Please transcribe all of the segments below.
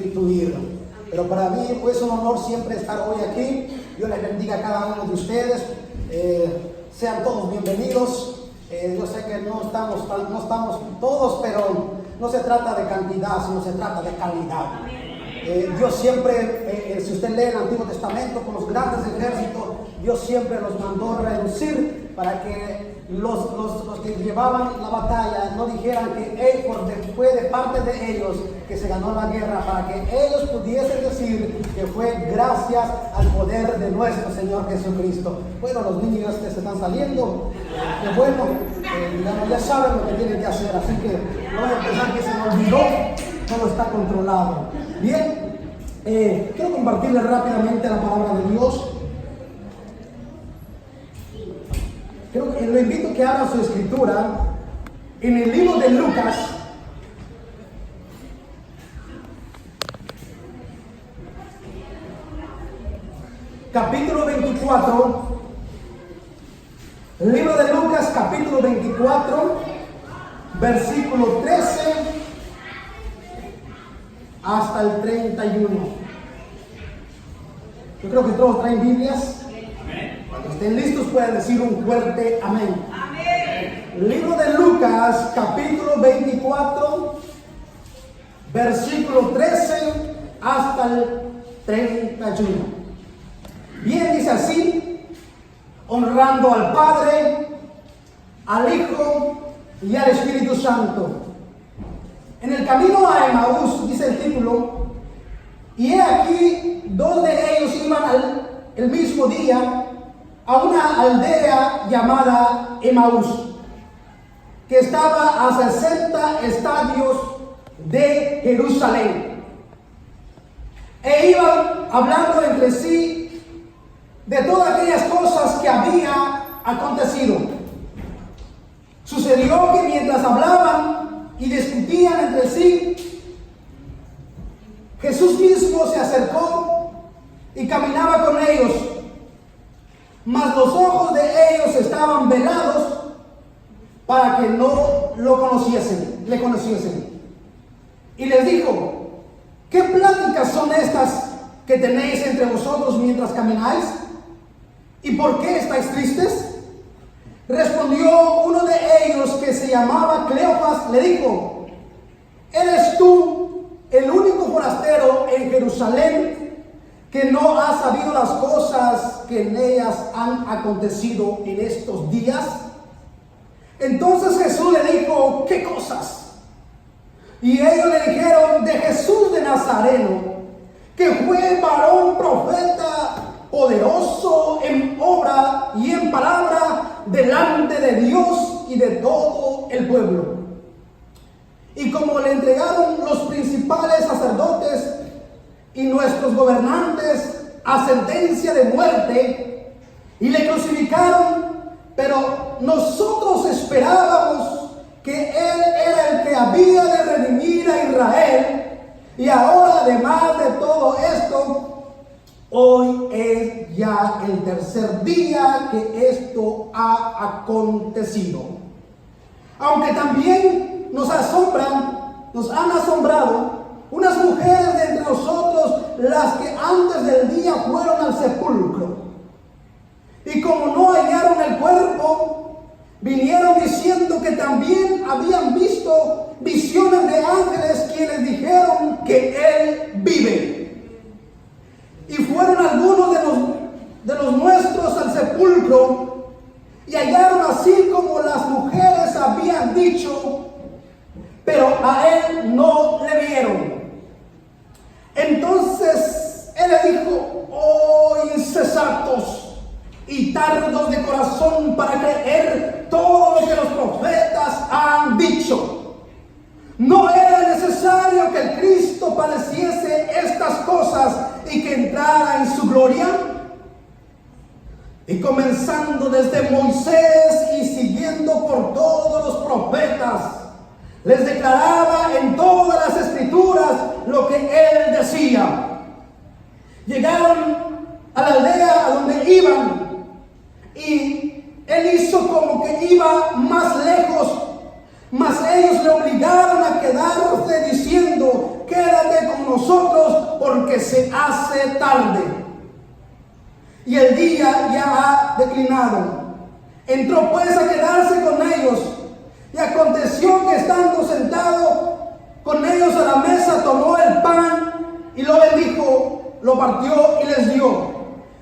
sustituir. Pero para mí es un honor siempre estar hoy aquí. Dios les bendiga a cada uno de ustedes. Sean todos bienvenidos. Yo sé que no estamos todos, pero no se trata de cantidad, sino se trata de calidad. Dios siempre, si usted lee el Antiguo Testamento con los grandes ejércitos, Dios siempre los mandó reducir para que los que llevaban la batalla no dijeran que fue de parte de ellos que se ganó la guerra, para que ellos pudiesen decir que fue gracias al poder de nuestro Señor Jesucristo. Bueno, los niños se están saliendo, que bueno, ya saben lo que tienen que hacer, así que no voy a pensar que se me olvidó, todo está controlado. Bien, quiero compartirles rápidamente la palabra de Dios. Lo invito a que abra su escritura en el libro de Lucas, capítulo 24. El libro de Lucas, capítulo 24, versículo 13 hasta el 31. Yo creo que todos traen Biblias. Cuando estén listos pueden decir un fuerte amén. Amén. Libro de Lucas, capítulo 24, versículo 13 hasta el 31. Bien, dice así: honrando al Padre, al Hijo y al Espíritu Santo. En el camino a Emaús, dice el título, y he aquí, dos de ellos iban el mismo día a una aldea llamada Emaús, que estaba a 60 estadios de Jerusalén, e iban hablando entre sí de todas aquellas cosas que había acontecido. Sucedió que mientras hablaban y discutían entre sí, Jesús mismo se acercó y caminaba con ellos, mas los ojos de ellos estaban velados para que no le conociesen. Y les dijo: ¿qué pláticas son estas que tenéis entre vosotros mientras camináis? ¿Y por qué estáis tristes? Respondió uno de ellos, que se llamaba Cleofas, le dijo: ¿eres tú el único forastero en Jerusalén que no ha sabido las cosas que en ellas han acontecido en estos días? Entonces Jesús le dijo: ¿qué cosas? Y ellos le dijeron: de Jesús de Nazareno, que fue varón profeta, poderoso en obra y en palabra delante de Dios y de todo el pueblo. Y como le entregaron los principales sacerdotes y nuestros gobernantes a sentencia de muerte, y le crucificaron, pero nosotros esperábamos que Él era el que había de redimir a Israel, y ahora, además de todo esto, hoy es ya el tercer día que esto ha acontecido. Aunque también nos han asombrado unas mujeres de entre nosotros, las que antes del día fueron al sepulcro, y como no hallaron el cuerpo, vinieron diciendo que también habían visto visiones de ángeles, quienes dijeron que Él vive. Y fueron algunos de los nuestros al sepulcro, y hallaron así como las mujeres habían dicho, pero a Él no le vieron. Entonces Él le dijo: oh insensatos y tardos de corazón para creer todo lo que los profetas han dicho. ¿No era necesario que el Cristo padeciese estas cosas y que entrara en su gloria? Y comenzando desde Moisés y siguiendo por todos los profetas, les declaraba en todas las escrituras lo que Él decía. Llegaron a la aldea a donde iban, y Él hizo como que iba más lejos, mas ellos le obligaron a quedarse diciendo: quédate con nosotros porque se hace tarde y el día ya ha declinado. Entró pues a quedarse con ellos, y aconteció que estando sentado con ellos a la mesa, tomó el pan y lo bendijo, lo partió y les dio.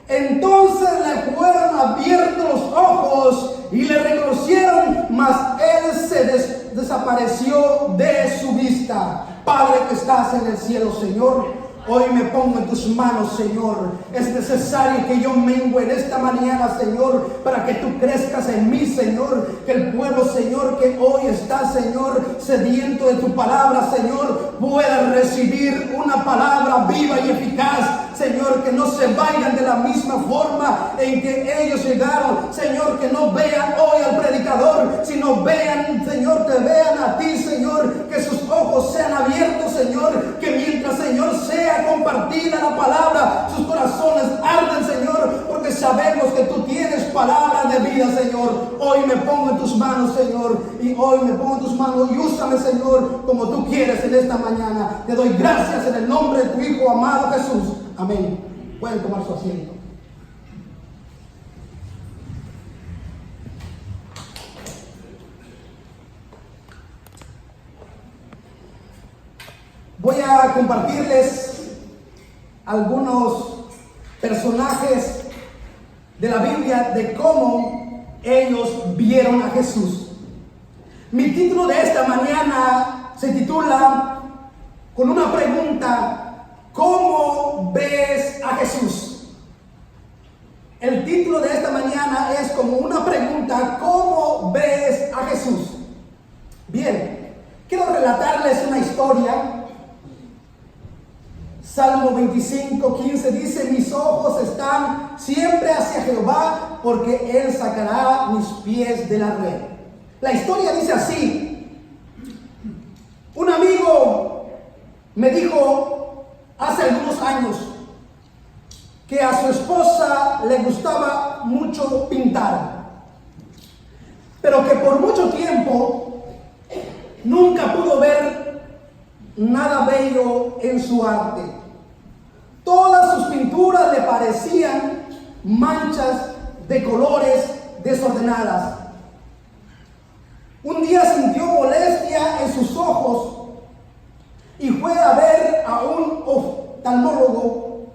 Entonces le fueron abiertos los ojos y le reconocieron, mas él se desapareció de su vista. Padre que estás en el cielo, Señor, hoy me pongo en tus manos, Señor. Es necesario que yo mengue en esta mañana, Señor, para que tú crezcas en mí, Señor. Que el pueblo, Señor, que hoy está, Señor, sediento de tu palabra, Señor, pueda recibir una palabra viva y eficaz, Señor. Que no se vayan de la misma forma en que ellos llegaron, Señor. Que no vean hoy al predicador, sino vean, Señor, te vean a ti, Señor. Que sus ojos sean abiertos, Señor. Que mientras, Señor, sea compartida la palabra, sus corazones arden, Señor, porque sabemos que tú tienes palabra de vida, Señor. Hoy me pongo en tus manos, Señor, y hoy me pongo en tus manos y úsame, Señor, como tú quieres en esta mañana. Te doy gracias en el nombre de tu Hijo amado Jesús. Amén. Pueden tomar su asiento. Voy a compartirles algunos personajes de la Biblia de cómo ellos vieron a Jesús. Mi título de esta mañana se titula con una pregunta: ¿cómo ves a Jesús? El título de esta mañana es como una pregunta: ¿cómo ves a Jesús? Bien, quiero relatarles una historia. Salmo 25:15 dice: mis ojos están siempre hacia Jehová, porque Él sacará mis pies de la red. La historia dice así: un amigo me dijo hace algunos años que a su esposa le gustaba mucho pintar, pero que por mucho tiempo nunca pudo ver nada bello en su arte. Todas sus pinturas le parecían manchas de colores desordenadas. Un día sintió molestia en sus ojos y fue a ver a un oftalmólogo.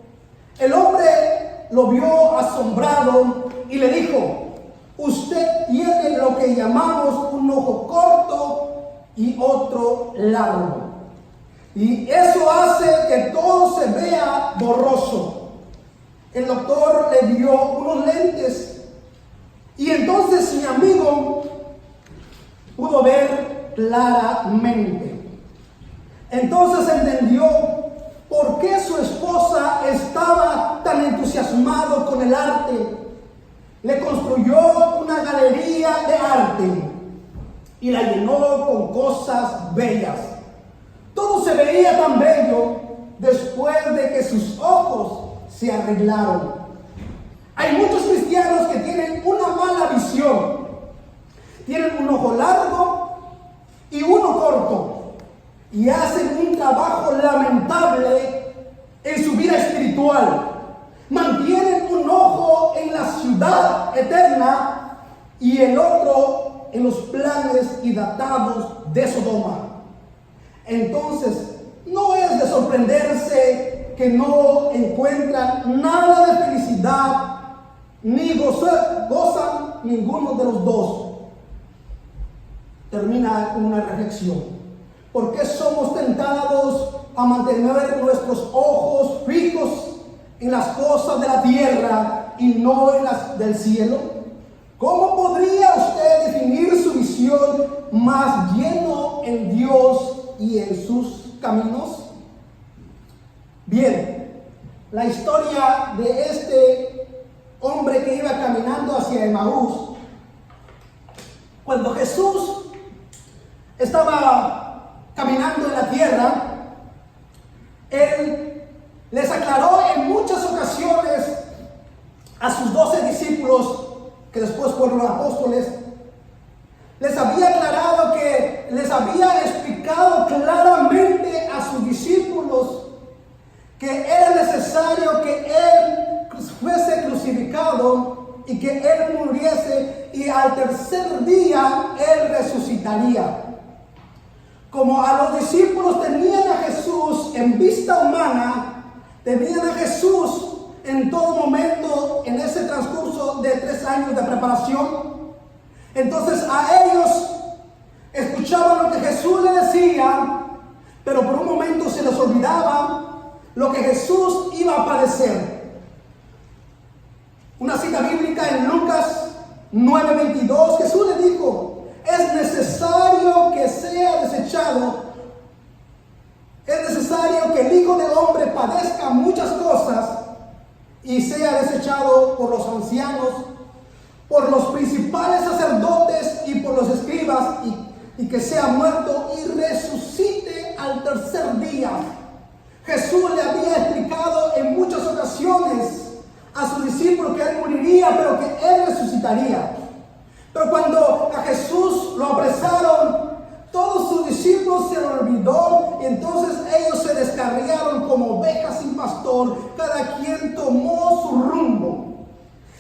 El hombre lo vio asombrado y le dijo: usted tiene lo que llamamos un ojo corto y otro largo, y eso hace que todo se vea borroso. El doctor le dio unos lentes y entonces mi amigo pudo ver claramente. Entonces entendió por qué su esposa estaba tan entusiasmado con el arte. Le construyó una galería de arte y la llenó con cosas bellas. Todo se veía tan bello después de que sus ojos se arreglaron. Hay muchos cristianos que tienen una mala visión. Tienen un ojo largo y uno corto, y hacen un trabajo lamentable en su vida espiritual. Mantienen un ojo en la ciudad eterna y el otro en los planes y datados de Sodoma. Entonces, no es de sorprenderse que no encuentran nada de felicidad ni gozan ninguno de los dos. Termina con una reflexión: ¿por qué somos tentados a mantener nuestros ojos fijos en las cosas de la tierra y no en las del cielo? ¿Cómo podría usted definir su visión más lleno en Dios y en sus caminos? Bien, la historia de este hombre que iba caminando hacia Emaús, cuando Jesús estaba caminando en la tierra, Él les aclaró en muchas ocasiones a sus 12 discípulos, que después fueron apóstoles. Les había aclarado que les había explicado claramente a sus discípulos que era necesario que Él fuese crucificado y que Él muriese y al tercer día Él resucitaría. Como a los discípulos tenían a Jesús en vista humana, tenían a Jesús en todo momento en ese transcurso de 3 años de preparación, entonces a ellos escuchaban lo que Jesús le decía, pero por un momento se les olvidaba lo que Jesús iba a padecer. Una cita bíblica en Lucas 9:22, Jesús le dijo: es necesario que sea desechado, es necesario que el Hijo del Hombre padezca muchas cosas y sea desechado por los ancianos, por los principales sacerdotes y por los escribas, y que sea muerto y resucite al tercer día. Jesús le había explicado en muchas ocasiones a sus discípulos que Él moriría, pero que Él resucitaría. Pero cuando a Jesús lo apresaron, todos sus discípulos se lo olvidó, y entonces ellos se descarriaron como ovejas sin pastor, cada quien tomó su rumbo.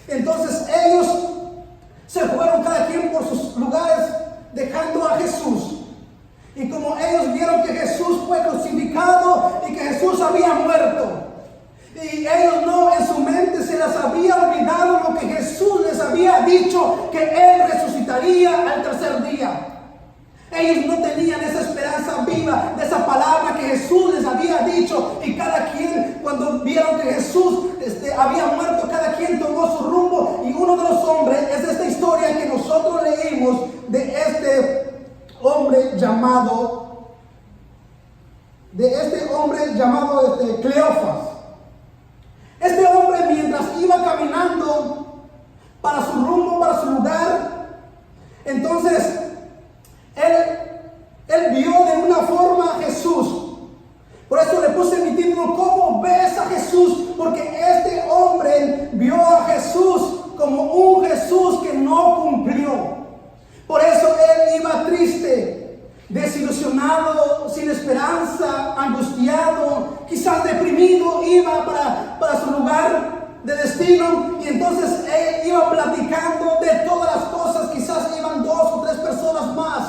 Entonces ellos se fueron cada quien por sus lugares, dejando a Jesús. Y como ellos vieron que Jesús fue crucificado y que Jesús había muerto, y ellos no, en su mente se les había olvidado lo que Jesús les había dicho, que Él resucitaría al tercer día. Ellos no tenían esa esperanza viva de esa palabra que Jesús les había dicho, y cada quien, cuando vieron que Jesús había muerto, cada quien tomó su rumbo. Y uno de los hombres es esta historia que nosotros leímos de este hombre llamado Cleofas. Este hombre, mientras iba caminando para su rumbo, para su lugar, entonces él vio de una forma a Jesús. Por eso le puse mi título: ¿cómo ves a Jesús? Porque este hombre vio a Jesús como un Jesús que no cumplió. Por eso él iba triste, desilusionado, sin esperanza, angustiado, quizás deprimido. Iba para su lugar de destino, y entonces él iba platicando de todas las cosas. Quizás iban 2 o 3 personas más.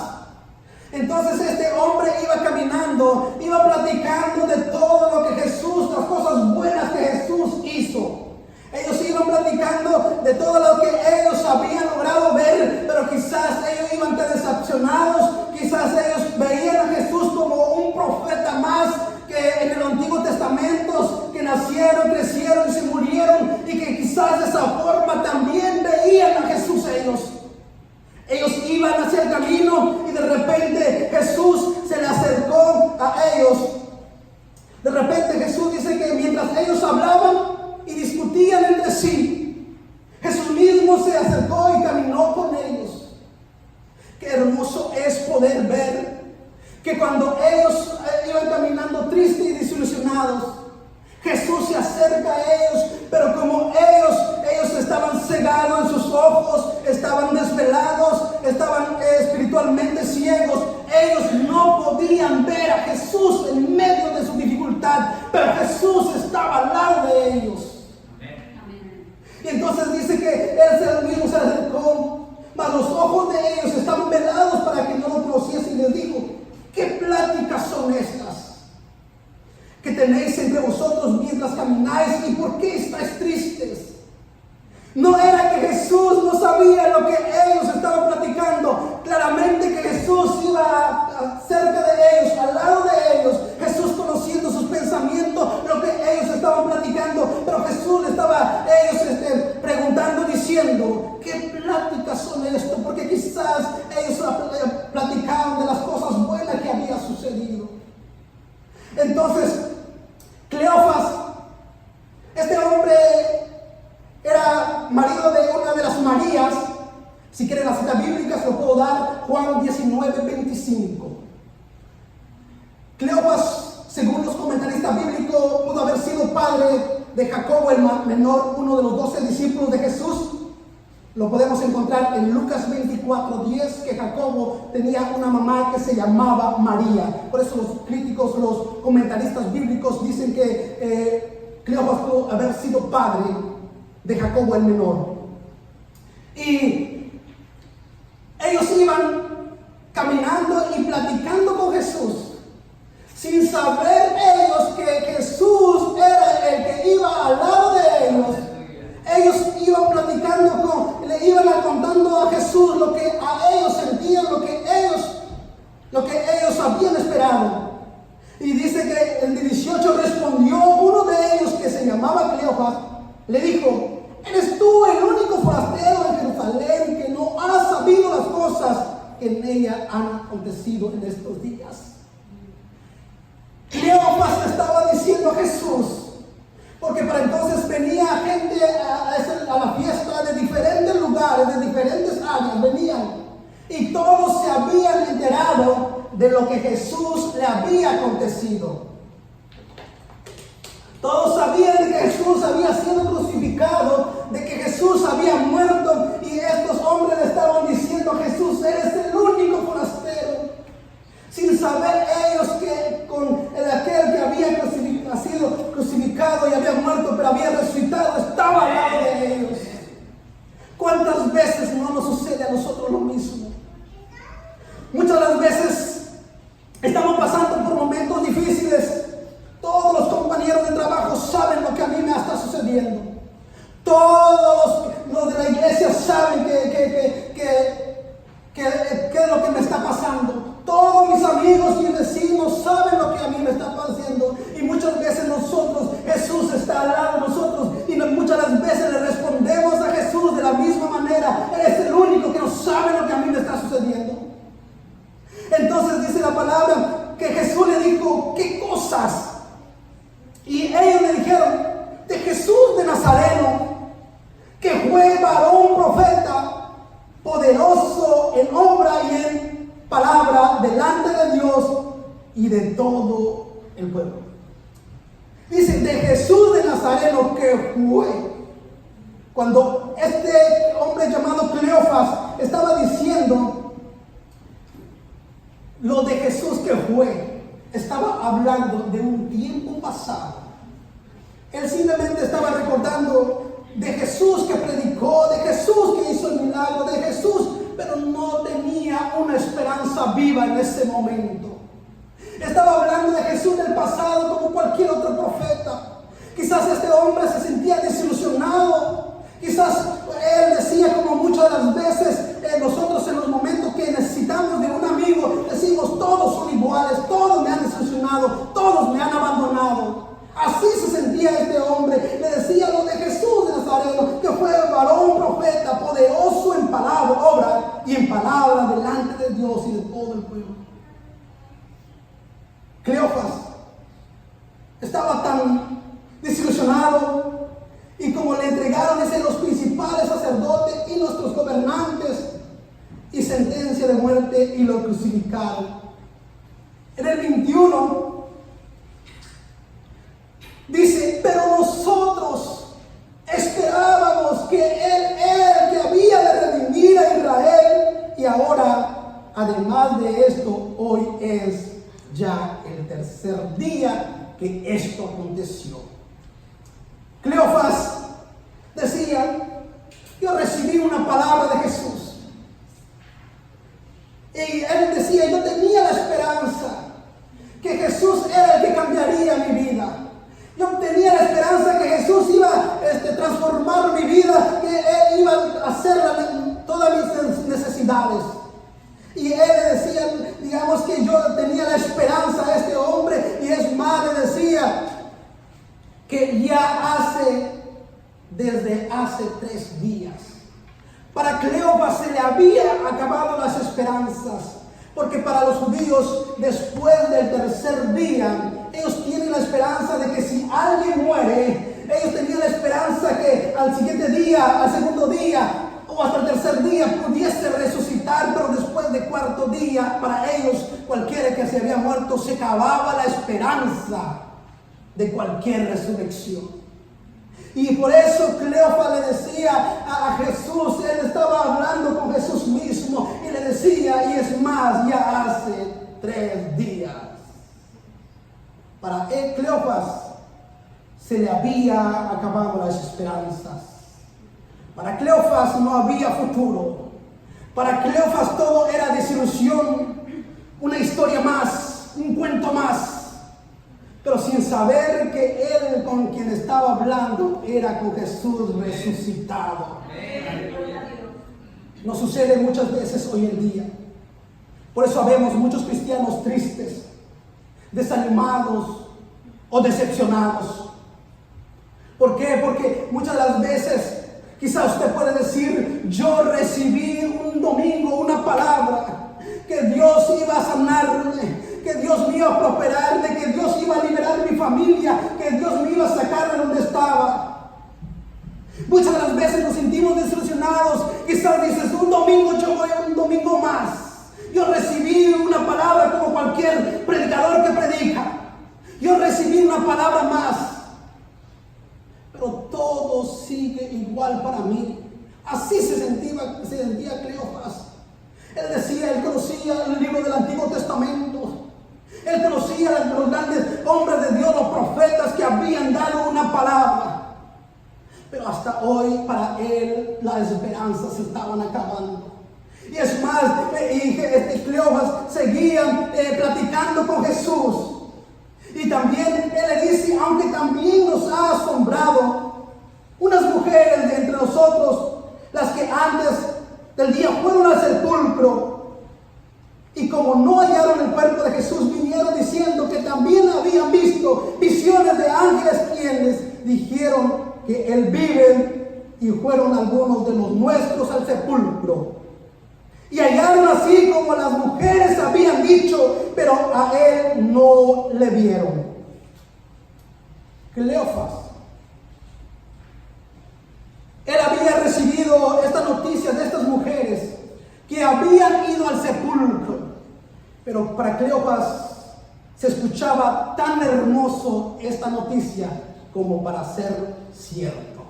Entonces este hombre iba caminando, iba platicando de todo lo que Jesús, las cosas buenas que Jesús hizo. Ellos iban platicando de todo lo que ellos habían logrado ver, pero quizás ellos iban tan decepcionados. Quizás ellos veían a Jesús como un profeta más que en el Antiguo Testamento, que nacieron, crecieron y se murieron, y que quizás de esa forma también veían a Jesús ellos. Ellos iban hacia el camino y de repente Jesús se le acercó a ellos. De repente Jesús dice que mientras ellos hablaban y discutían entre sí, Jesús mismo se acercó y caminó con ellos. Qué hermoso es poder ver que cuando ellos iban caminando tristes y desilusionados, Jesús se acerca a ellos, pero como ellos estaban cegados en sus ojos, estaban desvelados, estaban espiritualmente ciegos, ellos no podían ver a Jesús en medio de su dificultad, pero Jesús estaba al lado de ellos. Y entonces dice que Él mismo se acercó, mas los ojos de ellos estaban velados para que no lo conociesen, y les dijo: ¿qué pláticas son estas que tenéis entre vosotros mientras camináis, y por qué estáis tristes? No era que Jesús no sabía lo que ellos estaban platicando. Claramente que Jesús iba cerca de ellos, al lado de ellos, Jesús conociendo sus pensamientos, lo que ellos estaban platicando. Pero Jesús le estaba preguntando, diciendo: ¿qué pláticas son esto? Porque quizás ellos platicaban de las cosas buenas que había sucedido. Entonces Cleofas, este hombre era marido de una de las Marías. Si quieren la cita bíblica, se lo puedo dar, Juan 19:25. Cleofas, según los comentaristas bíblicos, pudo haber sido padre de Jacobo el menor, uno de los 12 discípulos de Jesús. Lo podemos encontrar en Lucas 24:10, que Jacobo tenía una mamá que se llamaba María. Por eso los críticos, los comentaristas bíblicos dicen que Cleofas pudo haber sido padre de Jacobo el menor. Y ellos iban caminando y platicando con Jesús, sin saber ellos que Jesús era el que iba al lado de ellos. Ellos iban platicando le iban contando a Jesús lo que a ellos sentían, lo que ellos habían esperado. Y dice que el 18 respondió uno de ellos, que se llamaba Cleofas, le dijo: ¿eres tú el único forastero en Jerusalén que no ha sabido las cosas que en ella han acontecido en estos días? Cleofas estaba diciendo a Jesús, porque para entonces venía gente a la fiesta de diferentes lugares, de diferentes áreas, venían, y todos se habían enterado de lo que Jesús le había acontecido. Todos sabían de que Jesús había sido crucificado, de que Jesús había muerto, y estos hombres le estaban diciendo a Jesús: eres el único forastero. Sin saber ellos que con aquel que había sido crucificado y había muerto, pero había resucitado, estaba al lado de ellos. ¿Cuántas veces no nos sucede a nosotros lo mismo? Muchas de las veces estamos pasando por momentos difíciles. Todos los compañeros de trabajo saben lo que a mí me está sucediendo. Todos los de la iglesia saben qué es lo que me está pasando. Todos mis amigos y vecinos saben lo que a mí me está pasando. Y muchas veces Jesús está al lado de nosotros, y muchas de las veces le respondemos a Jesús de la misma manera: eres el único que no sabe lo que a mí me está sucediendo. Entonces dice la palabra que Jesús le dijo: ¿qué cosas? Y ellos le dijeron: de Jesús de Nazareno, que fue varón profeta, poderoso en obra y en palabra delante de Dios y de todo el pueblo. Dice: de Jesús de Nazareno, que fue. Cuando este hombre llamado Cleofas estaba diciendo lo de Jesús que fue, estaba hablando de un tiempo pasado. Él simplemente estaba recordando de Jesús que predicó, de Jesús que hizo el milagro, de Jesús, pero no tenía una esperanza viva en ese momento. Estaba hablando de Jesús del pasado como cualquier otro profeta. Quizás este hombre se sentía desilusionado. Quizás él decía, como muchas de las veces nosotros en los momentos que necesitamos de un amigo, decimos: todos son iguales, todos me han desilusionado, todos me han abandonado. Así se sentía este hombre. Le decía lo de Jesús de Nazareno, que fue varón profeta, poderoso en palabra, obra y en palabra delante de Dios y de todo el pueblo. Cleofas estaba tan desilusionado, y como le entregaron los principales sacerdotes y nuestros gobernantes y sentencia de muerte, y lo crucificaron. En el 21 dice: pero nosotros esperábamos que Él era el que había de redimir a Israel, y ahora, además de esto, hoy es ya el tercer día que esto aconteció. Cleofas decía: yo recibí una palabra de Jesús. Y él decía: yo tenía la esperanza que Jesús era el que cambiaría mi vida. Yo tenía la esperanza que Jesús iba a transformar mi vida, que Él iba a hacer todas mis necesidades. Y él le decía, digamos que yo tenía la esperanza a este hombre, y es más, le decía que ya desde hace 3 días, para Cleofas se le había acabado las esperanzas, porque para los judíos, después del tercer día, ellos tienen la esperanza de que si alguien muere, ellos tenían la esperanza que al siguiente día, al segundo día, o hasta el tercer día pudiese resucitar. Pero después del 4.º día, para ellos, cualquiera que se había muerto, se acababa la esperanza de cualquier resurrección. Y por eso Cleofas le decía a Jesús, él estaba hablando con Jesús mismo y le decía, y es más, ya hace 3 días. Para Cleofas se le había acabado las esperanzas. Para Cleofas no había futuro. Para Cleofas todo era desilusión, una historia más, un cuento más. Pero sin saber que él con quien estaba hablando era con Jesús resucitado. Nos sucede muchas veces hoy en día. Por eso vemos muchos cristianos tristes, desanimados o decepcionados. ¿Por qué? Porque muchas de las veces quizás usted puede decir, yo recibí un domingo una palabra, que Dios iba a sanarme, que Dios me iba a prosperarme, que Dios iba a liberar mi familia, que Dios me iba a sacar de donde estaba. Muchas de las veces nos sentimos desilusionados. Quizás dices, un domingo yo voy a un domingo más. Yo recibí una palabra como cualquier predicador que predica. Yo recibí una palabra más. Pero todo sigue igual para mí. Así se sentía Cleofas. Él decía, él conocía el libro del Antiguo Testamento. Él conocía a los grandes hombres de Dios, los profetas que habían dado una palabra. Pero hasta hoy para él las esperanzas se estaban acabando. Y es más, Cleofas seguía platicando con Jesús. Y también él le dice, aunque también nos ha asombrado unas mujeres de entre nosotros, las que antes del día fueron al sepulcro, y como no hallaron el cuerpo de Jesús, vinieron diciendo que también habían visto visiones de ángeles quienes dijeron que él vive, y fueron algunos de los nuestros al sepulcro. Y hallaron así como las mujeres habían dicho, pero a él no le vieron. Cleofas, él había recibido esta noticia de estas mujeres que habían ido al sepulcro. Pero para Cleofas se escuchaba tan hermoso esta noticia como para ser cierto.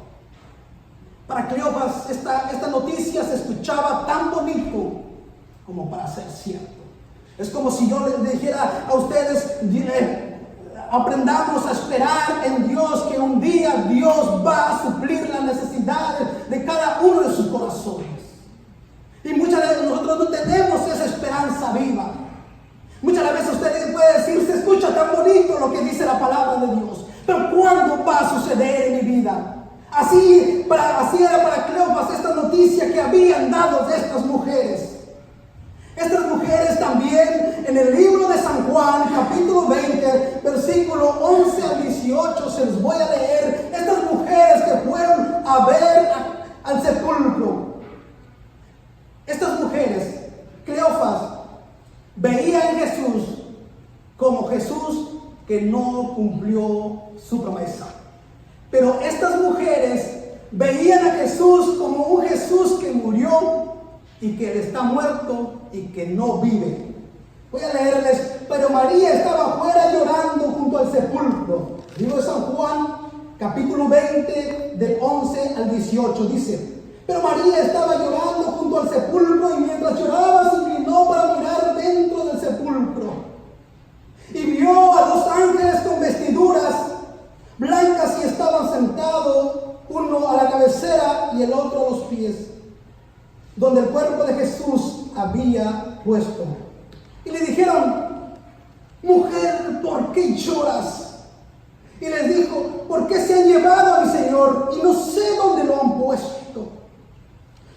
Para Cleofas esta noticia se escuchaba tan bonito como para ser cierto. Es como si yo les dijera a ustedes, aprendamos a esperar en Dios, que un día Dios va a suplir las necesidades de cada uno de sus corazones. Y muchas veces nosotros no tenemos esa esperanza viva. Muchas veces usted puede decir, se escucha tan bonito lo que dice la palabra de Dios, pero ¿cuándo va a suceder en mi vida? Así era para Cleofas esta noticia que habían dado de estas mujeres. Estas mujeres también en el libro de San Juan, capítulo 20, versículo 11 al 18, se los voy a leer. Estas mujeres que fueron a ver al sepulcro. Estas mujeres, Cleofas, veía en Jesús como Jesús que no cumplió su promesa. Pero estas mujeres veían a Jesús como un Jesús que murió y que está muerto y que no vive. Voy a leerles. Pero María estaba afuera llorando junto al sepulcro. Libro de San Juan, capítulo 20, del 11 al 18, dice: pero María estaba llorando junto al sepulcro, y mientras lloraba se inclinó para mirar dentro del sepulcro. Y vio a 2 ángeles con vestiduras blancas, y estaban sentados, uno a la cabecera y el otro a los pies, donde el cuerpo de Jesús había puesto. Y le dijeron: mujer, ¿por qué lloras? Y les dijo: porque se han llevado a mi Señor y no sé dónde lo han puesto.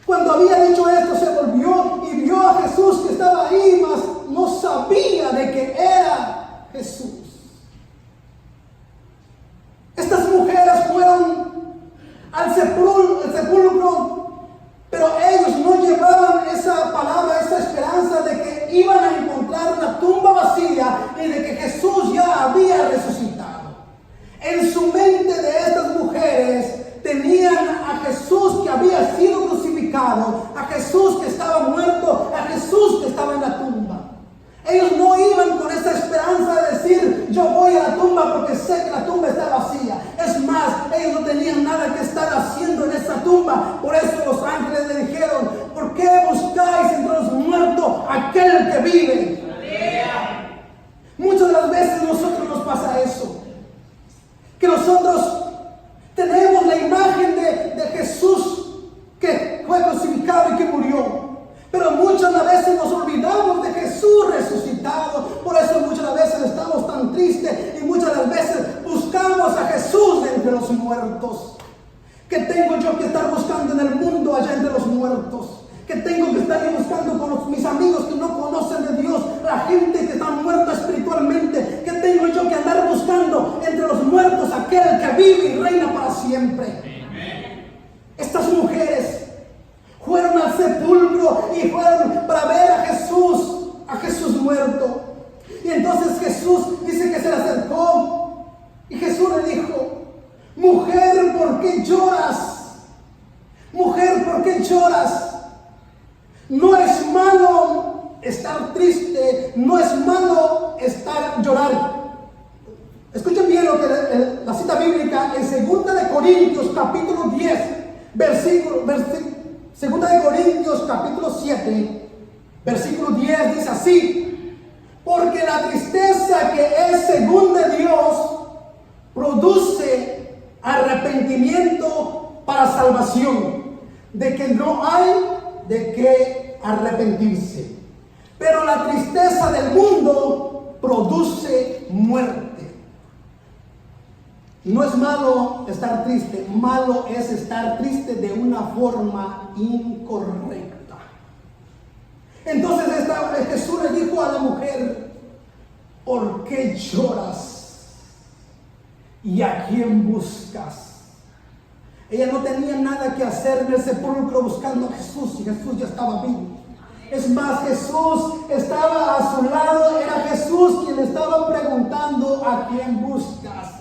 Cuando había dicho esto, se volvió y vio a Jesús que estaba ahí, mas no sabía de que era Jesús. Estas mujeres fueron al sepulcro, pero ellos no llevaban esa palabra, esa esperanza de que iban a encontrar una tumba vacía y de que Jesús ya había resucitado. En su mente de estas mujeres tenían a Jesús que había sido crucificado, a Jesús que estaba muerto, a Jesús que estaba en la tumba. Ellos no iban con esa esperanza de decir: yo voy a la tumba porque sé que la tumba está vacía. Es más, ellos no tenían nada que estar haciendo en esa tumba. Por eso los ángeles le dijeron: ¿por qué buscáis entre los muertos aquel que vive? Muchas de las veces a nosotros nos pasa eso, que nosotros tenemos la imagen de Jesús que fue crucificado y que murió, pero muchas veces nos olvidamos de Jesús resucitado. Por eso muchas veces estamos tan tristes y muchas de las veces buscamos a Jesús de entre los muertos. ¿Qué tengo yo que estar buscando en el mundo allá entre los muertos? ¿Qué tengo que estar buscando con mis amigos que no conocen de Dios? La gente que está muerta espiritualmente. ¿Qué tengo yo que andar buscando entre los muertos aquel que vive y reina para siempre? Estas mujeres fueron al sepulcro y fueron para ver a Jesús muerto. Y entonces Jesús dice que se le acercó y Jesús le dijo: mujer, ¿por qué lloras? Mujer, ¿por qué lloras? No es malo estar triste, no es malo llorar. Escuchen bien lo que la cita bíblica en 2 de Corintios capítulo 10, versículo 2 de Corintios capítulo 7, versículo 10 dice así: porque la tristeza que es según de Dios produce arrepentimiento para salvación, de que no hay de qué arrepentirse. Pero la tristeza del mundo produce muerte. No es malo estar triste, malo es estar triste de una forma incorrecta. Entonces Jesús le dijo a la mujer: ¿por qué lloras? ¿Y a quién buscas? Ella no tenía nada que hacer en el sepulcro buscando a Jesús, y Jesús ya estaba vivo. Es más, Jesús estaba a su lado, era Jesús quien estaba preguntando: ¿a quién buscas?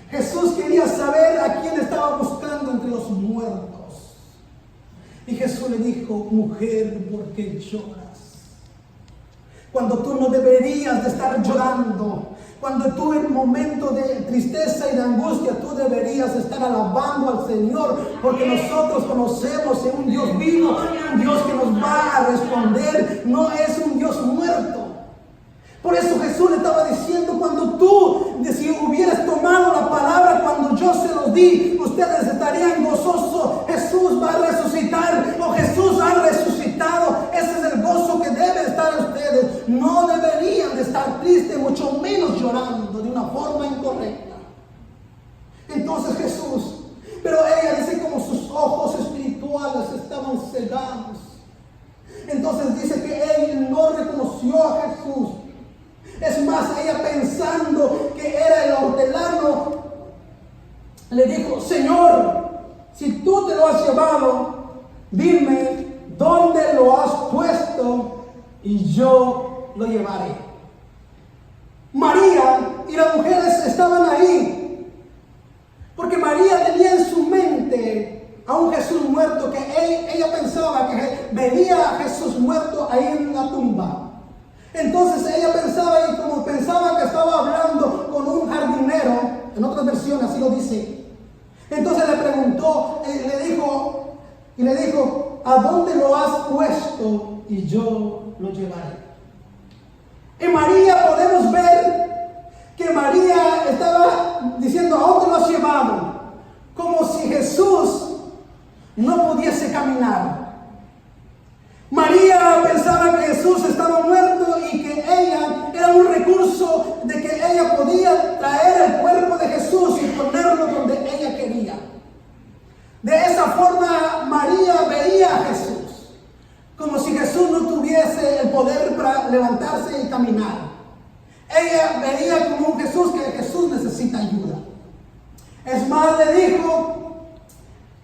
Jesús quería saber a quién estaba buscando entre los muertos. Y Jesús le dijo: mujer, ¿por qué lloras? Cuando tú no deberías de estar llorando, cuando tú en momento de tristeza y de angustia, tú deberías estar alabando al Señor, porque nosotros conocemos en un Dios vivo, un Dios que nos va a responder, no es un Dios muerto. Por eso Jesús le estaba diciendo: cuando tú, si hubieras tomado la palabra cuando yo se los di, ustedes estarían gozosos. Jesús va a resucitar, o Jesús ha resucitado. Ese es el gozo que debe estar en ustedes. No deberían de estar tristes, mucho menos llorando de una forma incorrecta. Entonces Jesús, pero ella dice como sus ojos espirituales estaban cegados. Entonces dice que él no reconoció a Jesús. Es más, ella pensando que era el hortelano, le dijo: Señor, si tú te lo has llevado, dime dónde lo has puesto y yo lo llevaré. María y las mujeres estaban ahí, porque María tenía en su mente a un Jesús muerto, que ella pensaba que veía a Jesús muerto ahí en la tumba. Entonces ella pensaba, y como pensaba que estaba hablando con un jardinero, en otras versiones así lo dice. Entonces le preguntó, le dijo: ¿a dónde lo has puesto? Y yo lo llevaré. En María podemos ver que María estaba diciendo: ¿a dónde lo has llevado? Como si Jesús no pudiese caminar. María pensaba que Jesús estaba muerto y que ella era un recurso de que ella podía traer el cuerpo de Jesús y ponerlo donde ella quería. De esa forma María veía a Jesús, como si Jesús no tuviese el poder para levantarse y caminar. Ella veía como un Jesús que Jesús necesita ayuda. Es más, le dijo: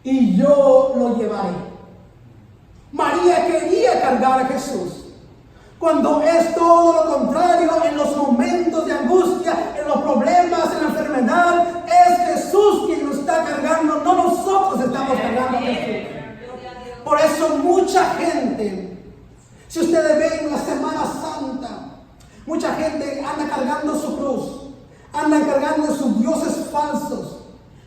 y yo lo llevaré. María quería cargar a Jesús, cuando es todo lo contrario. En los momentos de angustia, en los problemas, en la enfermedad, es Jesús quien nos está cargando, no nosotros estamos cargando a Jesús. Por eso mucha gente, si ustedes ven en la Semana Santa, mucha gente anda cargando su cruz, anda cargando sus dioses falsos,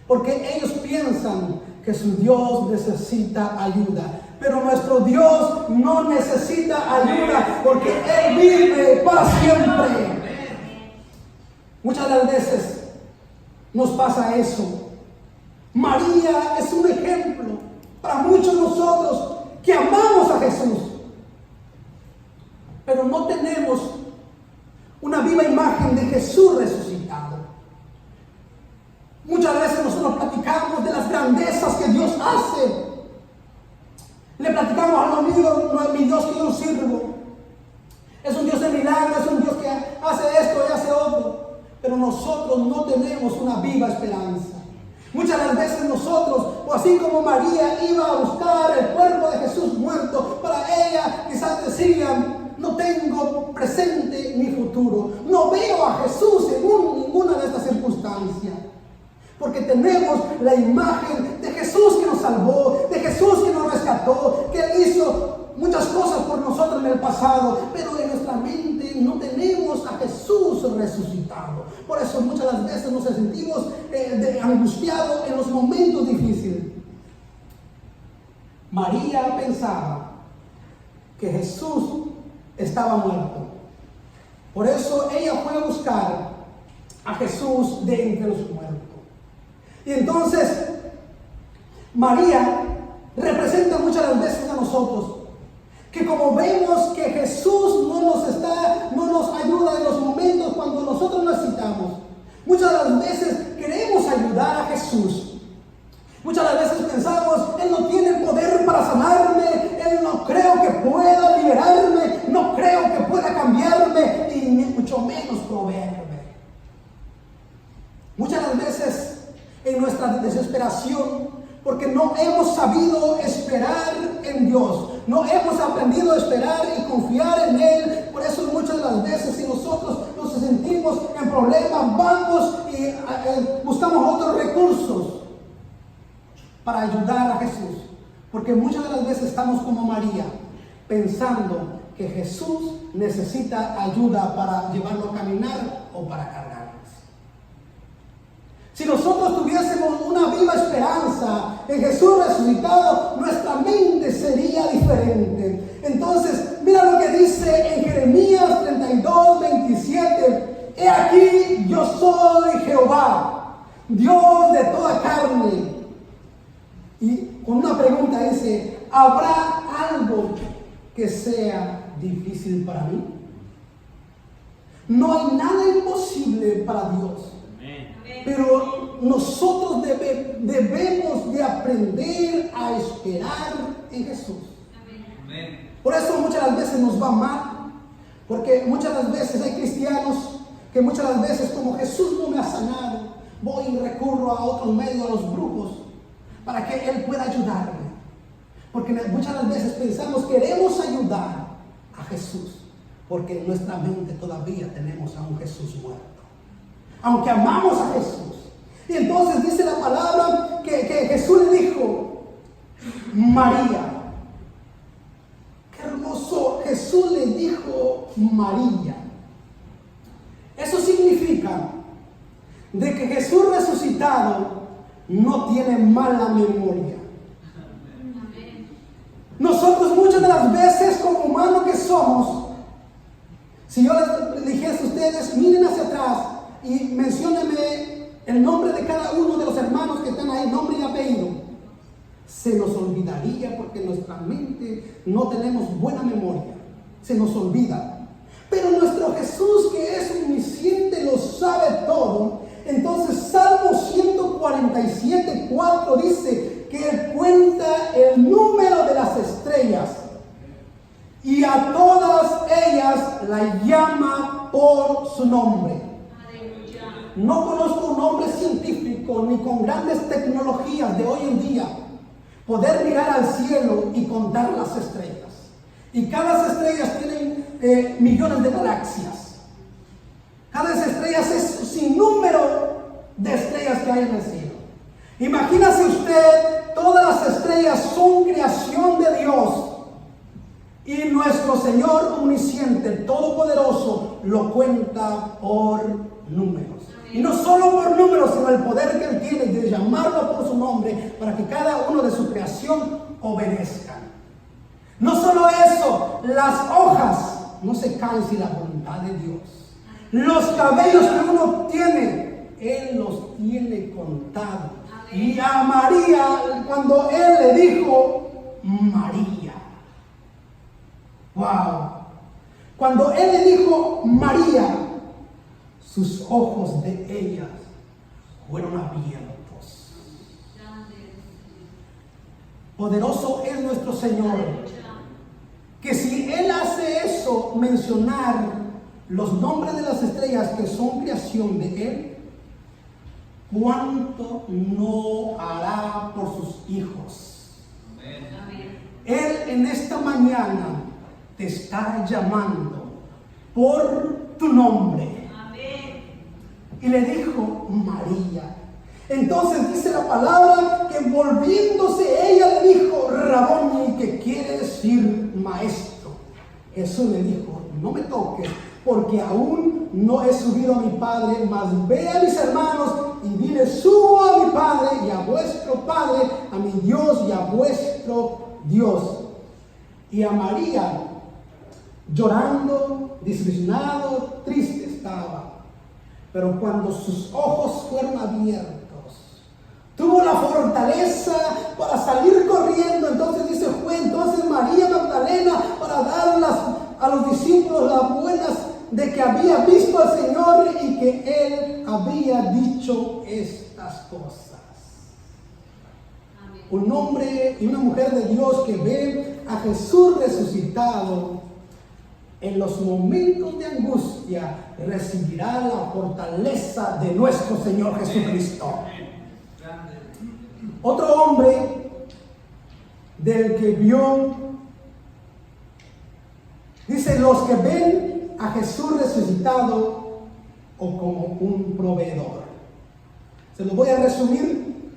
porque ellos piensan piensan que su Dios necesita ayuda. Pero nuestro Dios no necesita ayuda porque Él vive para siempre. Muchas de las veces nos pasa eso. María es un ejemplo para muchos de nosotros que amamos a Jesús, pero no tenemos una viva imagen de Jesús resucitado. Muchas veces nosotros platicamos de las grandezas que Dios hace. Le platicamos a los amigos, no es mi Dios que yo sirvo. Es un Dios de milagros, es un Dios que hace esto y hace otro. Pero nosotros no tenemos una viva esperanza. Muchas de las veces nosotros, o así como María iba a buscar el cuerpo de Jesús muerto, para ella quizás decían, no tengo presente ni futuro. No veo a Jesús en ninguna de estas circunstancias. Porque tenemos la imagen de Jesús que nos salvó, de Jesús que nos rescató, que Él hizo muchas cosas por nosotros en el pasado, pero en nuestra mente no tenemos a Jesús resucitado. Por eso muchas de las veces nos sentimos angustiados en los momentos difíciles. María pensaba que Jesús estaba muerto. Por eso ella fue a buscar a Jesús de entre los muertos. Y entonces María representa muchas de las veces a nosotros que como vemos que Jesús no nos ayuda en los momentos cuando nosotros necesitamos, muchas de las veces queremos ayudar a Jesús. Muchas de las veces pensamos, Él no tiene el poder para sanarme, Él no creo que pueda liberarme, no creo que pueda cambiarme y ni mucho menos proveerme. Muchas de las veces en nuestra desesperación, porque no hemos sabido esperar en Dios, no hemos aprendido a esperar y confiar en Él. Por eso muchas de las veces si nosotros nos sentimos en problemas, vamos y buscamos otros recursos para ayudar a Jesús. Porque muchas de las veces estamos como María, pensando que Jesús necesita ayuda para llevarlo a caminar o para cargarnos. Si nosotros tuviésemos una viva esperanza en Jesús resucitado, nuestra mente sería diferente. Entonces, mira lo que dice en Jeremías 32, 27. He aquí, yo soy Jehová, Dios de toda carne. Y con una pregunta dice, ¿habrá algo que sea difícil para mí? No hay nada imposible para Dios. Pero nosotros debemos de aprender a esperar en Jesús. Amén. Por eso muchas de las veces nos va mal. Porque muchas de las veces hay cristianos que muchas de las veces como Jesús no me ha sanado, voy y recurro a otros medios, a los brujos, para que Él pueda ayudarme. Porque muchas de las veces pensamos, queremos ayudar a Jesús, porque en nuestra mente todavía tenemos a un Jesús muerto. Aunque amamos a Jesús. Y entonces dice la palabra que Jesús le dijo, María. Qué hermoso, Jesús le dijo María. Eso significa de que Jesús resucitado no tiene mala memoria. Nosotros muchas de las veces como humanos que somos, si yo les dijese a ustedes, miren hacia atrás y menciónenme el nombre de cada uno de los hermanos que están ahí, nombre y apellido, se nos olvidaría porque en nuestra mente no tenemos buena memoria, se nos olvida. Pero nuestro Jesús, que es omnisciente, lo sabe todo. Entonces Salmo 147:4 dice que Él cuenta el número de las estrellas y a todas ellas la llama por su nombre. No conozco un hombre científico ni con grandes tecnologías de hoy en día poder mirar al cielo y contar las estrellas. Y cada estrella tiene millones de galaxias. Cada estrella es un sinnúmero de estrellas que hay en el cielo. Imagínese usted, todas las estrellas son creación de Dios. Y nuestro Señor omnisciente, todopoderoso, lo cuenta por números. Y no solo por números, sino el poder que Él tiene de llamarlo por su nombre para que cada uno de su creación obedezcan. No solo eso, las hojas no se caen sin la voluntad de Dios. Los cabellos que uno tiene, Él los tiene contados. Y a María, cuando Él le dijo, María. Wow. Cuando Él le dijo, María, sus ojos de ella fueron abiertos. Poderoso es nuestro Señor, que si Él hace eso, mencionar los nombres de las estrellas que son creación de Él, ¿cuánto no hará por sus hijos? Amén. Él en esta mañana te está llamando por tu nombre. Amén. Y le dijo María. Entonces dice la palabra que volviéndose ella le dijo Raboni, que quiere decir maestro. Jesús le dijo, no me toques, porque aún no he subido a mi Padre, mas ve a mis hermanos y dile, subo a mi Padre y a vuestro Padre, a mi Dios y a vuestro Dios. Y a María, llorando, desilusionado, triste estaba. Pero cuando sus ojos fueron abiertos, tuvo la fortaleza para salir corriendo. Entonces dice, fue entonces María Magdalena para dar a los discípulos las buenas de que había visto al Señor y que Él había dicho estas cosas. Amén. Un hombre y una mujer de Dios que ve a Jesús resucitado, en los momentos de angustia recibirá la fortaleza de nuestro Señor Jesucristo. Otro hombre del que vio, dice, los que ven a Jesús resucitado o como un proveedor. Se lo voy a resumir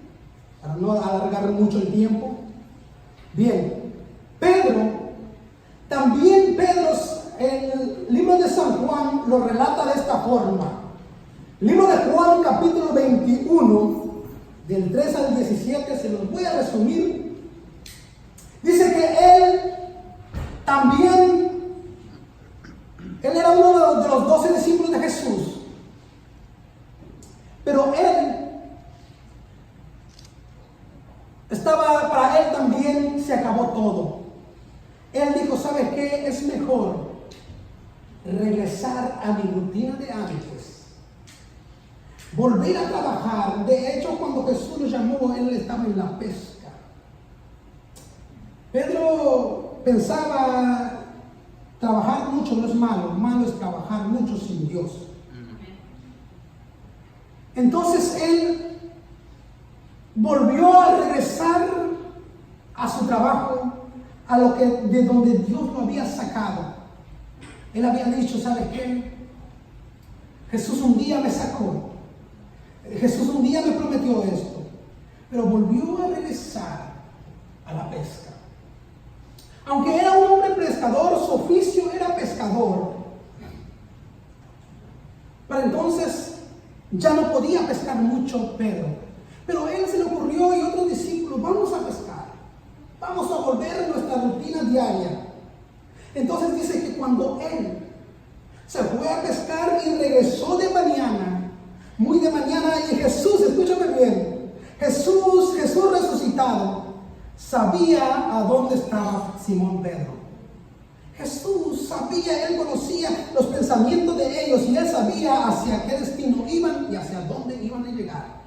para no alargar mucho el tiempo. Bien, también Pedro, el libro de San Juan lo relata de esta forma. Libro de Juan, capítulo 21, del 3 al 17, se los voy a resumir. Dice que él era uno de los 12 discípulos de Jesús. Pero para él también se acabó todo. Él dijo, ¿sabe qué? Es mejor regresar a mi rutina de antes. Volver a trabajar. De hecho, cuando Jesús lo llamó, él estaba en la pesca. Pedro pensaba, trabajar mucho no es malo, malo es trabajar mucho sin Dios. Entonces él volvió a regresar a su trabajo, de donde Dios lo había sacado. Él había dicho, ¿sabe qué? Jesús un día me sacó. Jesús un día me prometió esto. Pero volvió a regresar a la pesca. Aunque era un hombre pescador, su oficio era pescador. Pero entonces ya no podía pescar mucho Pedro. Pero a él se le ocurrió y otros discípulos, vamos a pescar. Vamos a volver a nuestra rutina diaria. Entonces dice que cuando él se fue a pescar y regresó de mañana, muy de mañana, y Jesús, escúchame bien, Jesús resucitado, sabía a dónde estaba Simón Pedro. Jesús sabía, él conocía los pensamientos de ellos y él sabía hacia qué destino iban y hacia dónde iban a llegar.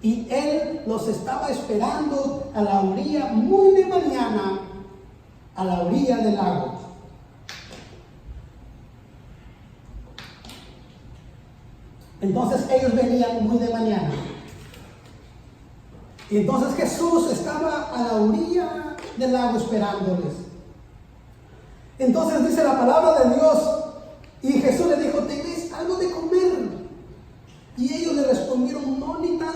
Y él los estaba esperando a la orilla, muy de mañana, a la orilla del lago. Entonces ellos venían muy de mañana. Y entonces Jesús estaba a la orilla del lago esperándoles. Entonces dice la palabra de Dios, y Jesús le dijo, ¿tenéis algo de comer? Y ellos le respondieron, no, ni tan.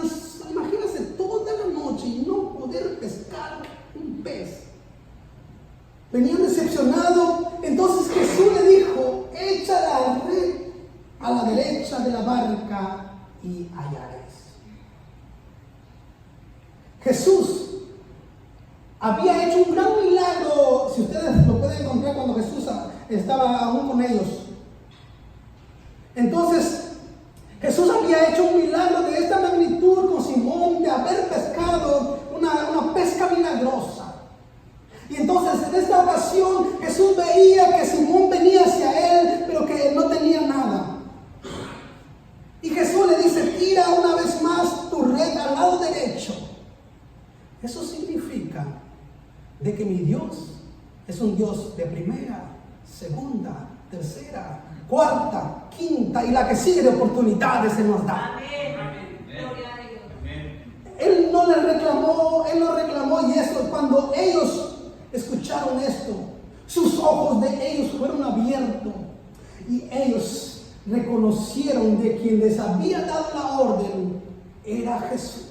Imagínense toda la noche y no poder pescar un pez. Venían decepcionados. Entonces Jesús le dijo, echa la red a la derecha de la barca y hallaréis. Jesús había hecho un gran milagro, si ustedes lo pueden encontrar cuando Jesús estaba aún con ellos. Entonces, Jesús había hecho un milagro de esta magnitud con Simón, de haber pescado una pesca milagrosa. Y entonces en esta ocasión Jesús veía que Simón venía hacia él, pero que no tenía nada. Y Jesús le dice: tira una vez más tu red al lado derecho. Eso significa de que mi Dios es un Dios de primera, segunda, tercera, cuarta, quinta y la que sigue de oportunidades se nos da. Amén. Gloria a Dios. Él no reclamó, y eso, cuando ellos escucharon esto, sus ojos de ellos fueron abiertos y ellos reconocieron de quien les había dado la orden era Jesús.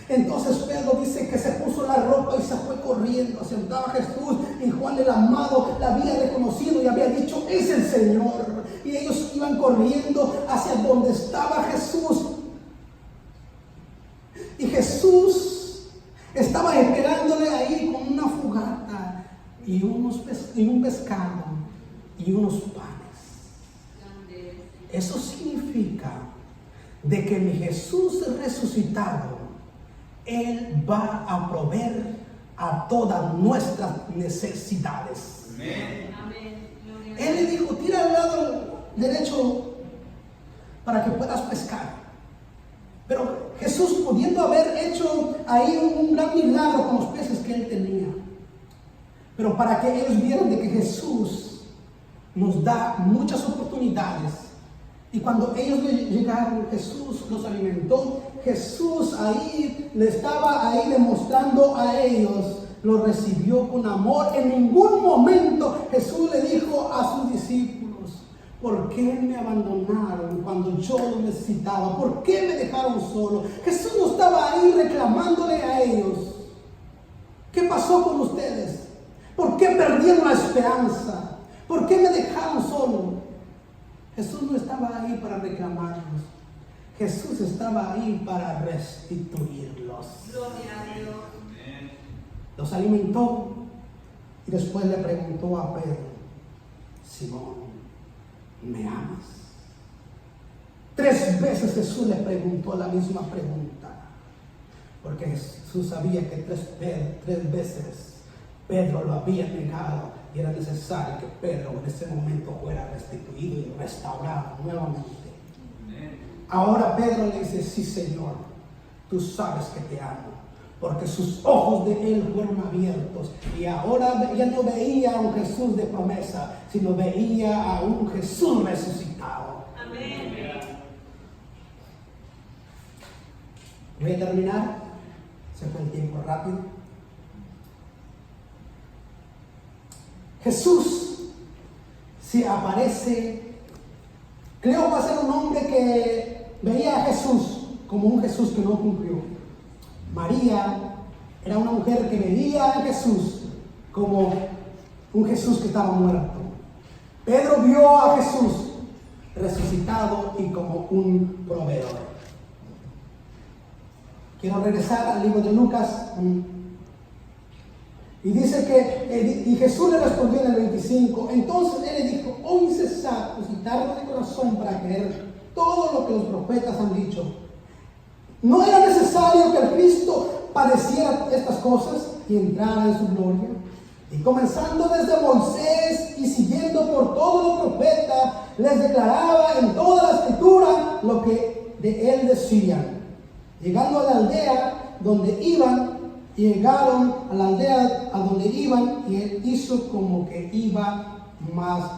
Entonces Pedro dice que se puso la ropa y se fue corriendo. Sentaba Jesús y Juan el amado la había reconocido y había dicho: es el Señor. Y ellos iban corriendo hacia donde estaba Jesús. Y Jesús estaba esperándole ahí con una fogata y un pescado y unos panes. Eso significa de que mi Jesús resucitado, Él va a proveer a todas nuestras necesidades. Amén. Amén. Gloria a Él le Dios. dijo: tira al lado derecho para que puedas pescar. Pero Jesús, pudiendo haber hecho ahí un gran milagro con los peces que él tenía, pero para que ellos vieran de que Jesús nos da muchas oportunidades. Y cuando ellos llegaron, Jesús los alimentó. Jesús ahí le estaba ahí demostrando a ellos, los recibió con amor. En ningún momento Jesús le dijo a sus discípulos: ¿por qué me abandonaron cuando yo lo necesitaba? ¿Por qué me dejaron solo? Jesús no estaba ahí reclamándole a ellos: ¿qué pasó con ustedes? ¿Por qué perdieron la esperanza? ¿Por qué me dejaron solo? Jesús no estaba ahí para reclamarlos. Jesús estaba ahí para restituirlos. Gloria a Dios. Los alimentó y después le preguntó a Pedro: Simón, ¿me amas? 3 veces Jesús le preguntó la misma pregunta, porque Jesús sabía que 3 veces Pedro lo había negado y era necesario que Pedro en ese momento fuera restituido y restaurado nuevamente. Ahora Pedro le dice: sí, Señor, tú sabes que te amo, porque sus ojos de él fueron abiertos y ahora ya no veía a un Jesús de promesa, sino veía a un Jesús resucitado. Amén. Voy a terminar, se fue el tiempo rápido. Jesús se aparece. Cleofas era un hombre que veía a Jesús como un Jesús que no cumplió. María era una mujer que veía a Jesús como un Jesús que estaba muerto. Pedro vio a Jesús resucitado y como un proveedor. Quiero regresar al libro de Lucas. Y dice que, y Jesús le respondió en el 25, entonces él le dijo: oh insensatos y tardos de corazón para creer todo lo que los profetas han dicho. ¿No era necesario que el Cristo padeciera estas cosas y entrara en su gloria? Y comenzando desde Moisés y siguiendo por todos los profetas, les declaraba en toda la escritura lo que de él decían. Llegando a la aldea donde iban, llegaron a la aldea a donde iban y él hizo como que iba más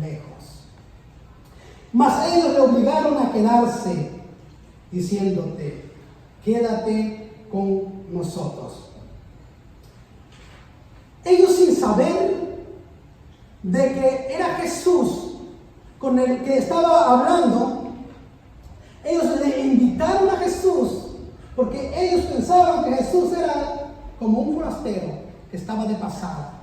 lejos. Mas ellos le obligaron a quedarse, diciéndote: quédate con nosotros. Ellos, sin saber de que era Jesús con el que estaba hablando, ellos le invitaron a Jesús porque ellos pensaban que Jesús era como un forastero que estaba de pasada.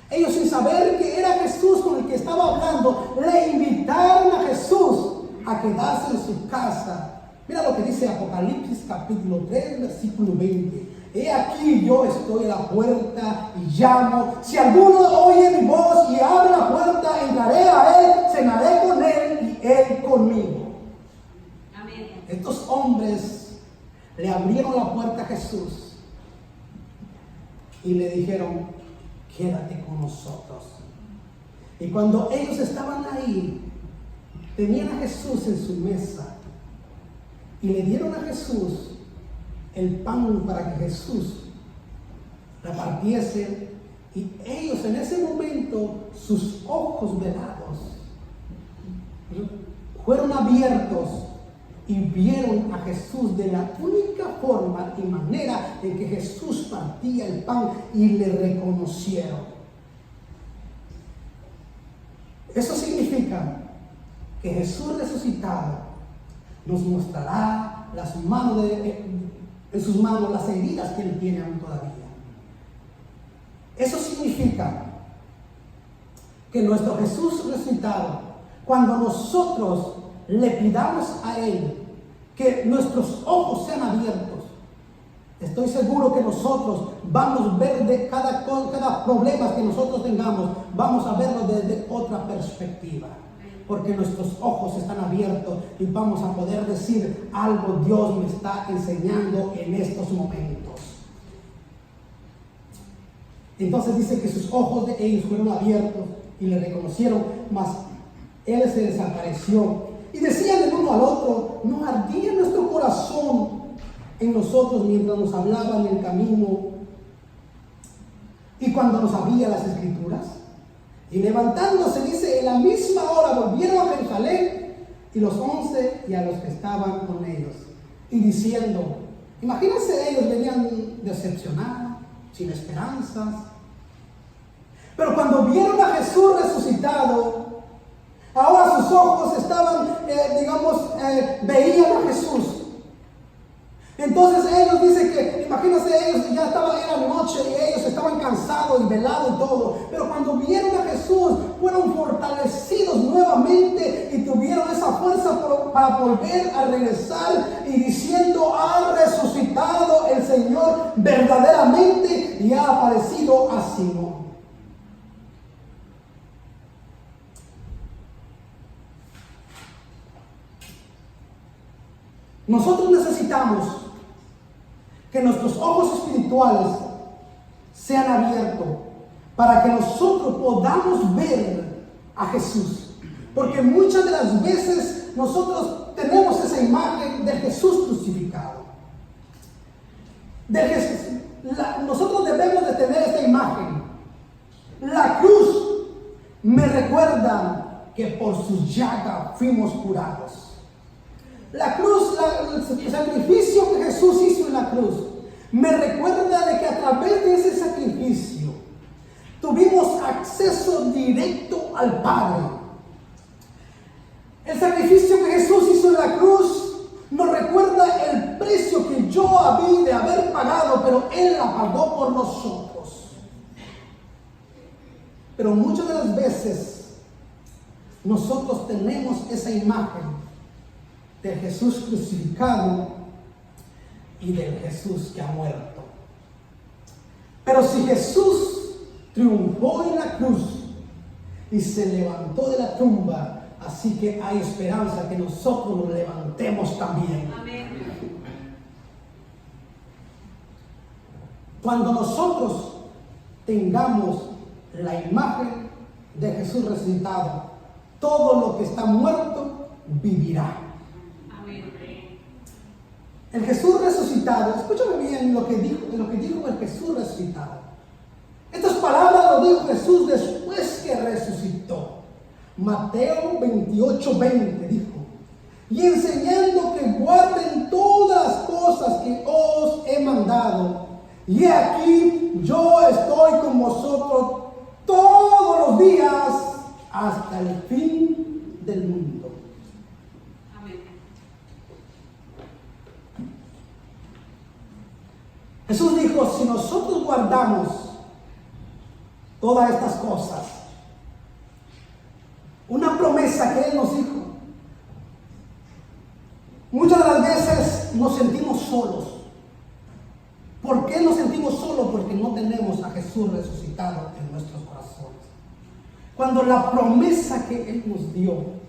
Ellos, sin saber que era Jesús con el que estaba hablando, le invitaron a Jesús a quedarse en su casa. Mira lo que dice Apocalipsis capítulo 3 versículo 20. he aquí yo estoy a la puerta y llamo. Si alguno oye mi voz y abre la puerta, entraré a él, cenaré con él y él conmigo. Amén. Estos hombres le abrieron la puerta a Jesús y le dijeron, quédate con nosotros. Y cuando ellos estaban ahí, tenían a Jesús en su mesa y le dieron a Jesús el pan para que Jesús la partiese, y ellos en ese momento, sus ojos velados fueron abiertos y vieron a Jesús de la única forma y manera en que Jesús partía el pan, y le reconocieron. Eso significa que Jesús resucitado nos mostrará las manos en sus manos las heridas que él tiene aún todavía. Eso significa que nuestro Jesús resucitado, cuando nosotros le pidamos a él que nuestros ojos sean abiertos, estoy seguro que nosotros vamos a ver de cada problema que nosotros tengamos, vamos a verlo desde otra perspectiva. Porque nuestros ojos están abiertos y vamos a poder decir, algo Dios me está enseñando en estos momentos. Entonces dice que sus ojos de ellos fueron abiertos y le reconocieron, mas él se desapareció. Y decían el uno al otro, ¿no ardía nuestro corazón en nosotros mientras nos hablaba en el camino y cuando nos abría las escrituras? Y levantándose, dice, en la misma hora volvieron a Jerusalén, y los 11 y a los que estaban con ellos, y diciendo, imagínense, ellos venían decepcionados, sin esperanzas, pero cuando vieron a Jesús resucitado, ahora sus ojos estaban, veían a Jesús. Entonces ellos dicen que, imagínense, ellos ya era noche y ellos estaban cansados y velados y todo, pero cuando vieron a Jesús fueron fortalecidos nuevamente y tuvieron esa fuerza para volver a regresar y diciendo, ha resucitado el Señor verdaderamente y ha aparecido a Simón. Nosotros necesitamos que nuestros ojos espirituales sean abiertos para que nosotros podamos ver a Jesús. Porque muchas de las veces nosotros tenemos esa imagen de Jesús crucificado. Nosotros debemos de tener esta imagen. La cruz me recuerda que por sus llagas fuimos curados. La cruz, el sacrificio que Jesús hizo en la cruz, me recuerda de que a través de ese sacrificio tuvimos acceso directo al Padre. El sacrificio que Jesús hizo en la cruz nos recuerda el precio que yo había de haber pagado, pero Él la pagó por nosotros. Pero muchas de las veces nosotros tenemos esa imagen del Jesús crucificado y del Jesús que ha muerto. Pero si Jesús triunfó en la cruz y se levantó de la tumba, así que hay esperanza que nosotros nos levantemos también. Amén. Cuando nosotros tengamos la imagen de Jesús resucitado, todo lo que está muerto vivirá. El Jesús resucitado, escúchame bien lo que dijo el Jesús resucitado. Estas palabras lo dijo Jesús después que resucitó. Mateo 28:20 dijo, y enseñando que guarden todas las cosas que os he mandado, y he aquí yo estoy con vosotros todos los días hasta el fin del mundo. Jesús dijo, si nosotros guardamos todas estas cosas, una promesa que Él nos dijo, muchas de las veces nos sentimos solos. ¿Por qué nos sentimos solos? Porque no tenemos a Jesús resucitado en nuestros corazones. Cuando la promesa que Él nos dio,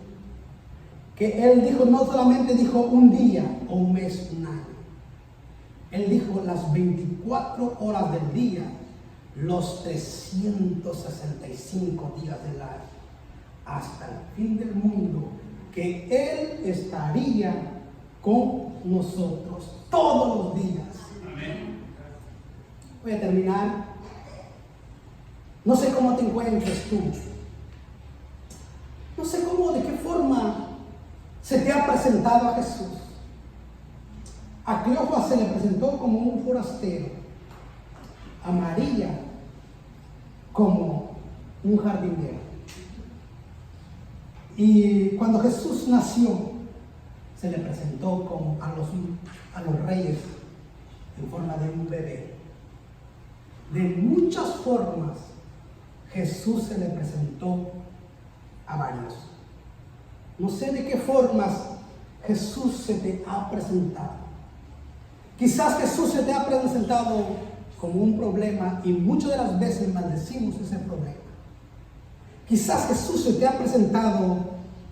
que Él dijo, no solamente dijo un día o un mes, un año. Él dijo las 24 horas del día, los 365 días del año, hasta el fin del mundo, que Él estaría con nosotros todos los días. Amén. Voy a terminar. No sé cómo te encuentres tú. No sé cómo, de qué forma se te ha presentado a Jesús. A Cleofas se le presentó como un forastero, a María como un jardinero. Y cuando Jesús nació, se le presentó como a los reyes en forma de un bebé. De muchas formas, Jesús se le presentó a varios. No sé de qué formas Jesús se te ha presentado. Quizás Jesús se te ha presentado como un problema y muchas de las veces maldecimos ese problema. Quizás Jesús se te ha presentado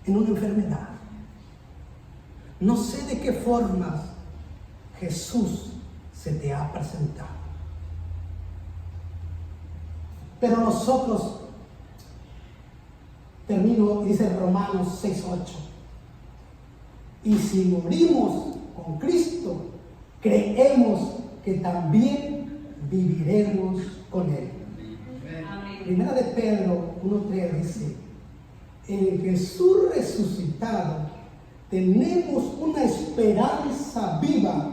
en una enfermedad. No sé de qué formas Jesús se te ha presentado. Pero nosotros, termino, dice Romanos 6:8, y si morimos con Cristo, creemos que también viviremos con Él. Amén. Primera de Pedro 1:3 dice, en Jesús resucitado tenemos una esperanza viva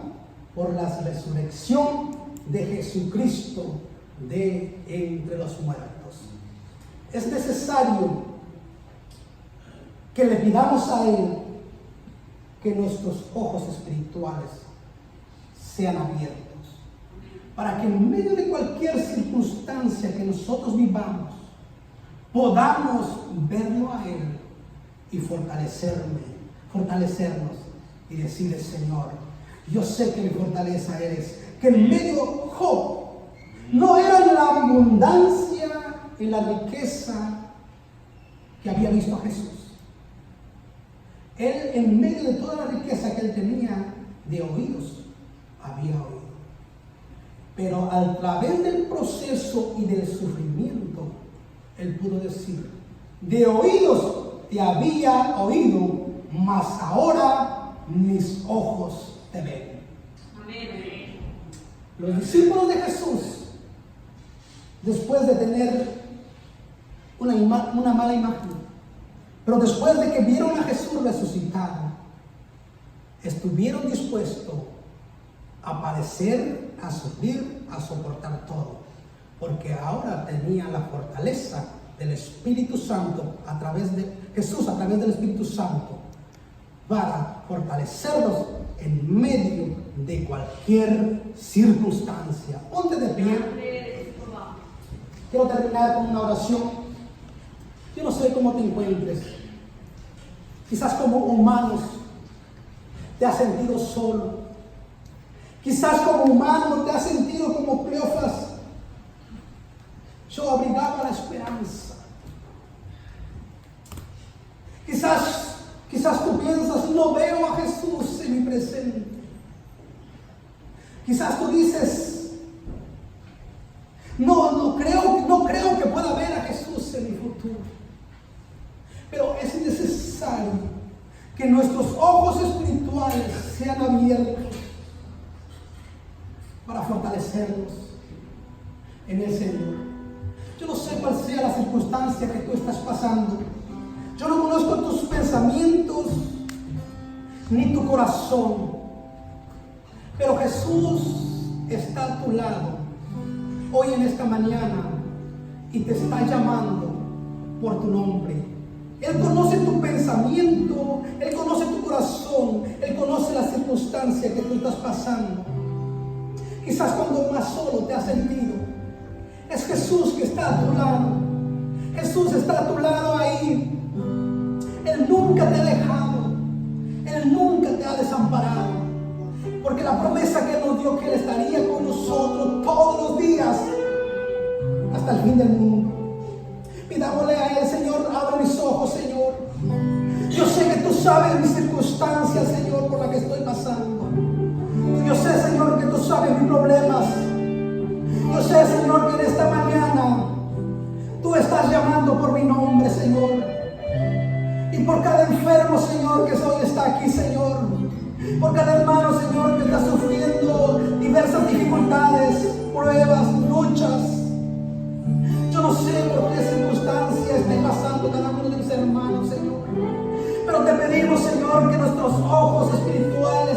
por la resurrección de Jesucristo de entre los muertos. Es necesario que le pidamos a Él que nuestros ojos espirituales sean abiertos, para que en medio de cualquier circunstancia que nosotros vivamos, podamos verlo a Él y fortalecernos y decirle, Señor, yo sé que mi fortaleza eres, que en medio Job no era la abundancia y la riqueza que había visto a Jesús. Él, en medio de toda la riqueza que él tenía de oídos, había oído. Pero a través del proceso y del sufrimiento, él pudo decir, de oídos te había oído, mas ahora mis ojos te ven. Amén. Los discípulos de Jesús, después de tener una mala imagen, pero después de que vieron a Jesús resucitado, estuvieron dispuestos a padecer, a sufrir, a soportar todo, porque ahora tenían la fortaleza del Espíritu Santo a través de Jesús, a través del Espíritu Santo, para fortalecerlos en medio de cualquier circunstancia. Ponte de pie. Quiero terminar con una oración. Yo no sé cómo te encuentres. Quizás como humanos te has sentido solo. Quizás como humano te has sentido como Cleofas. Yo abrigaba la esperanza. Quizás tú piensas, no veo a Jesús en mi presente. Quizás tú dices, no creo que pueda ver a Jesús en mi futuro. Pero es necesario que nuestros ojos espirituales sean abiertos para fortalecernos en el Señor. Yo no sé cuál sea la circunstancia que tú estás pasando. Yo no conozco tus pensamientos ni tu corazón. Pero Jesús está a tu lado hoy en esta mañana y te está llamando por tu nombre. Él conoce tu pensamiento, Él conoce tu corazón, Él conoce la circunstancia que tú estás pasando. Quizás cuando más solo te has sentido, es Jesús que está a tu lado. Jesús está a tu lado ahí. Él nunca te ha dejado, Él nunca te ha desamparado, porque la promesa que Él nos dio, que Él estaría con nosotros bien del mundo. Pidámosle a Él, Señor, abre mis ojos, Señor. Yo sé que tú sabes mis circunstancias, Señor, por las que estoy pasando. Yo sé, Señor, que tú sabes mis problemas. Yo sé, Señor, que en esta mañana tú estás llamando por mi nombre, Señor. Y por cada enfermo, Señor, que hoy está aquí, Señor. Por cada hermano, Señor, que está sufriendo diversas dificultades, pruebas, luchas. Yo no sé por qué circunstancias está pasando cada uno de mis hermanos, Señor. Pero te pedimos, Señor, que nuestros ojos espirituales